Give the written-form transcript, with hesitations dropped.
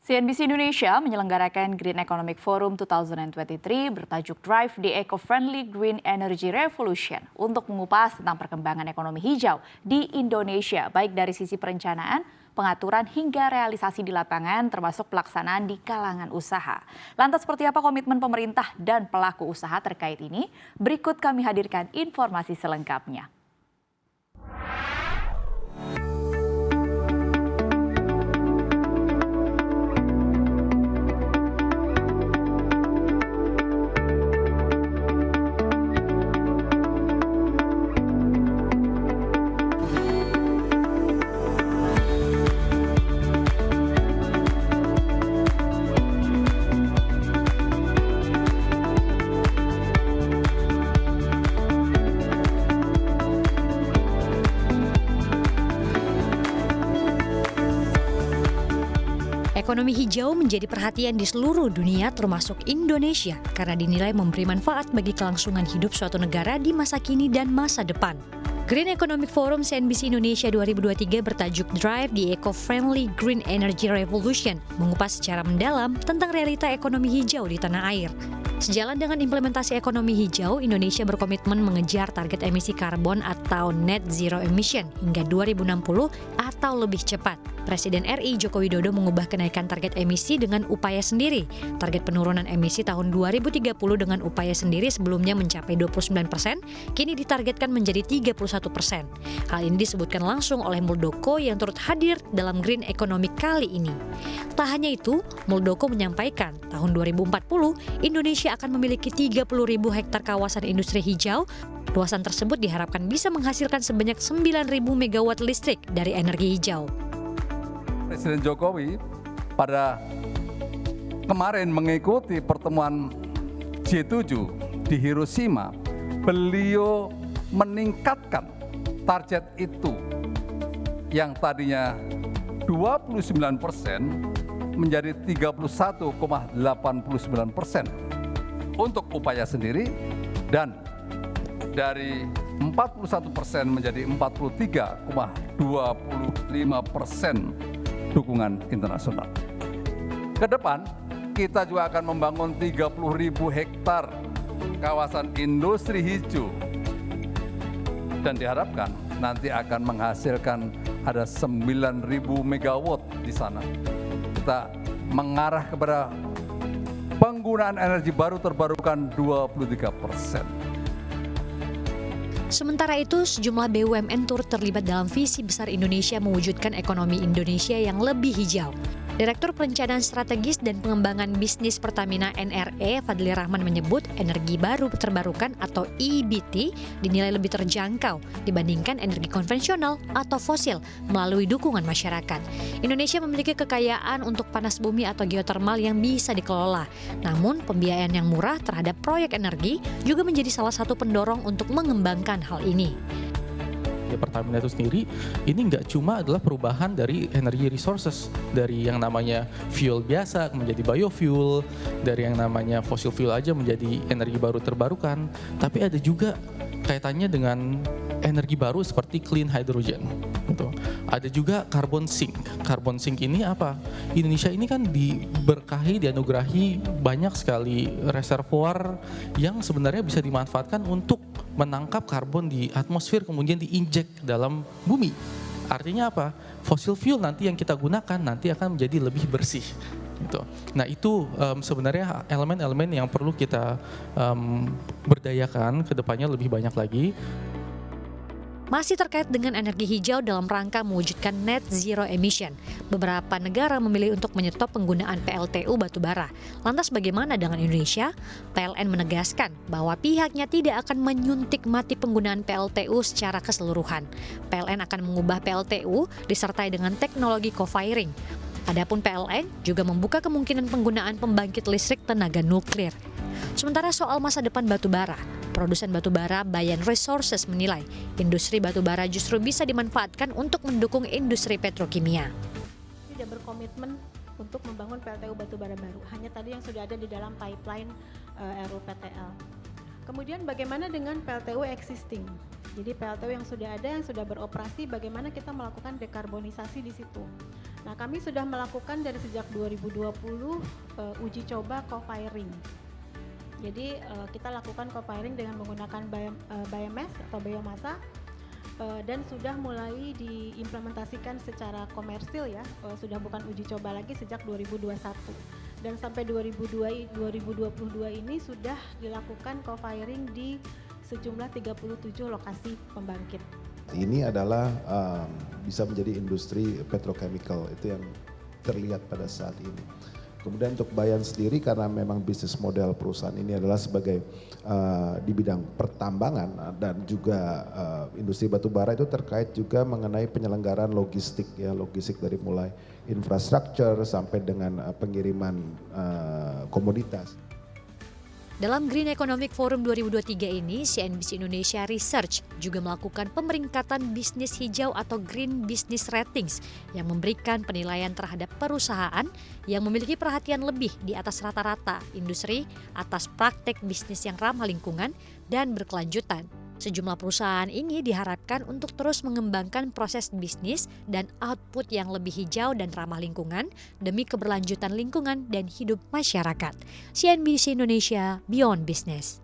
CNBC Indonesia menyelenggarakan Green Economic Forum 2023 bertajuk Drive the Eco-Friendly Green Energy Revolution untuk mengupas tentang perkembangan ekonomi hijau di Indonesia, baik dari sisi perencanaan, pengaturan hingga realisasi di lapangan termasuk pelaksanaan di kalangan usaha. Lantas seperti apa komitmen pemerintah dan pelaku usaha terkait ini? Berikut kami hadirkan informasi selengkapnya. Ekonomi hijau menjadi perhatian di seluruh dunia termasuk Indonesia karena dinilai memberi manfaat bagi kelangsungan hidup suatu negara di masa kini dan masa depan. Green Economic Forum CNBC Indonesia 2023 bertajuk Drive the Eco-Friendly Green Energy Revolution mengupas secara mendalam tentang realita ekonomi hijau di tanah air. Sejalan dengan implementasi ekonomi hijau, Indonesia berkomitmen mengejar target emisi karbon atau net zero emission hingga 2060 atau lebih cepat. Presiden RI Joko Widodo mengubah kenaikan target emisi dengan upaya sendiri. Target penurunan emisi tahun 2030 dengan upaya sendiri sebelumnya mencapai 29%, kini ditargetkan menjadi 31%. Hal ini disebutkan langsung oleh Muldoko yang turut hadir dalam Green Economic kali ini. Tak hanya itu, Muldoko menyampaikan tahun 2040 Indonesia akan memiliki 30.000 hektar kawasan industri hijau. Luasan tersebut diharapkan bisa menghasilkan sebanyak 9.000 megawatt listrik dari energi hijau. Presiden Jokowi pada kemarin mengikuti pertemuan G7 di Hiroshima, beliau meningkatkan target itu yang tadinya 29% menjadi 31,89% untuk upaya sendiri dan dari 41% menjadi 43,25% dukungan internasional. Ke depan, kita juga akan membangun 30.000 hektar kawasan industri hijau dan diharapkan nanti akan menghasilkan ada 9.000 megawatt di sana. Kita mengarah kepada penggunaan energi baru terbarukan 23%. Sementara itu, sejumlah BUMN turut terlibat dalam visi besar Indonesia mewujudkan ekonomi Indonesia yang lebih hijau. Direktur Perencanaan Strategis dan Pengembangan Bisnis Pertamina NRE, Fadli Rahman menyebut energi baru terbarukan atau EBT dinilai lebih terjangkau dibandingkan energi konvensional atau fosil melalui dukungan masyarakat. Indonesia memiliki kekayaan untuk panas bumi atau geotermal yang bisa dikelola. Namun, pembiayaan yang murah terhadap proyek energi juga menjadi salah satu pendorong untuk mengembangkan hal ini. Pertamina itu sendiri ini nggak cuma adalah perubahan dari energy resources, dari yang namanya fuel biasa menjadi biofuel, dari yang namanya fossil fuel aja menjadi energi baru terbarukan, tapi ada juga kaitannya dengan energi baru seperti clean hydrogen. Gitu. Ada juga carbon sink. Carbon sink ini apa? Indonesia ini kan diberkahi, dianugerahi banyak sekali reservoir yang sebenarnya bisa dimanfaatkan untuk menangkap karbon di atmosfer kemudian diinjek dalam bumi. Artinya apa? Fossil fuel nanti yang kita gunakan nanti akan menjadi lebih bersih. Gitu. Nah itu sebenarnya elemen-elemen yang perlu kita berdayakan ke depannya lebih banyak lagi. Masih terkait dengan energi hijau dalam rangka mewujudkan net zero emission, beberapa negara memilih untuk menyetop penggunaan PLTU batubara. Lantas bagaimana dengan Indonesia? PLN menegaskan bahwa pihaknya tidak akan menyuntik mati penggunaan PLTU secara keseluruhan. PLN akan mengubah PLTU disertai dengan teknologi co-firing. Adapun PLN juga membuka kemungkinan penggunaan pembangkit listrik tenaga nuklir. Sementara soal masa depan batubara, produsen batubara Bayan Resources menilai industri batubara justru bisa dimanfaatkan untuk mendukung industri petrokimia. Tidak berkomitmen untuk membangun PLTU batubara baru, hanya tadi yang sudah ada di dalam pipeline RUPTL. Kemudian bagaimana dengan PLTU existing? Jadi PLTU yang sudah ada, yang sudah beroperasi, bagaimana kita melakukan dekarbonisasi di situ? Nah, kami sudah melakukan dari sejak 2020 uji coba co-firing. Jadi kita lakukan co-firing dengan menggunakan biomass atau biomasa dan sudah mulai diimplementasikan secara komersil ya, sudah bukan uji coba lagi sejak 2021. Dan sampai 2022 ini sudah dilakukan co-firing di sejumlah 37 lokasi pembangkit. Ini adalah bisa menjadi industri petrochemical, itu yang terlihat pada saat ini. Kemudian untuk Bayan sendiri karena memang bisnis model perusahaan ini adalah sebagai di bidang pertambangan dan juga industri batubara, itu terkait juga mengenai penyelenggaraan logistik ya, logistik dari mulai infrastruktur sampai dengan pengiriman komoditas. Dalam Green Economic Forum 2023 ini, CNBC Indonesia Research juga melakukan pemeringkatan bisnis hijau atau Green Business Ratings yang memberikan penilaian terhadap perusahaan yang memiliki perhatian lebih di atas rata-rata industri atas praktek bisnis yang ramah lingkungan dan berkelanjutan. Sejumlah perusahaan ini diharapkan untuk terus mengembangkan proses bisnis dan output yang lebih hijau dan ramah lingkungan demi keberlanjutan lingkungan dan hidup masyarakat. CNBC Indonesia Beyond Business.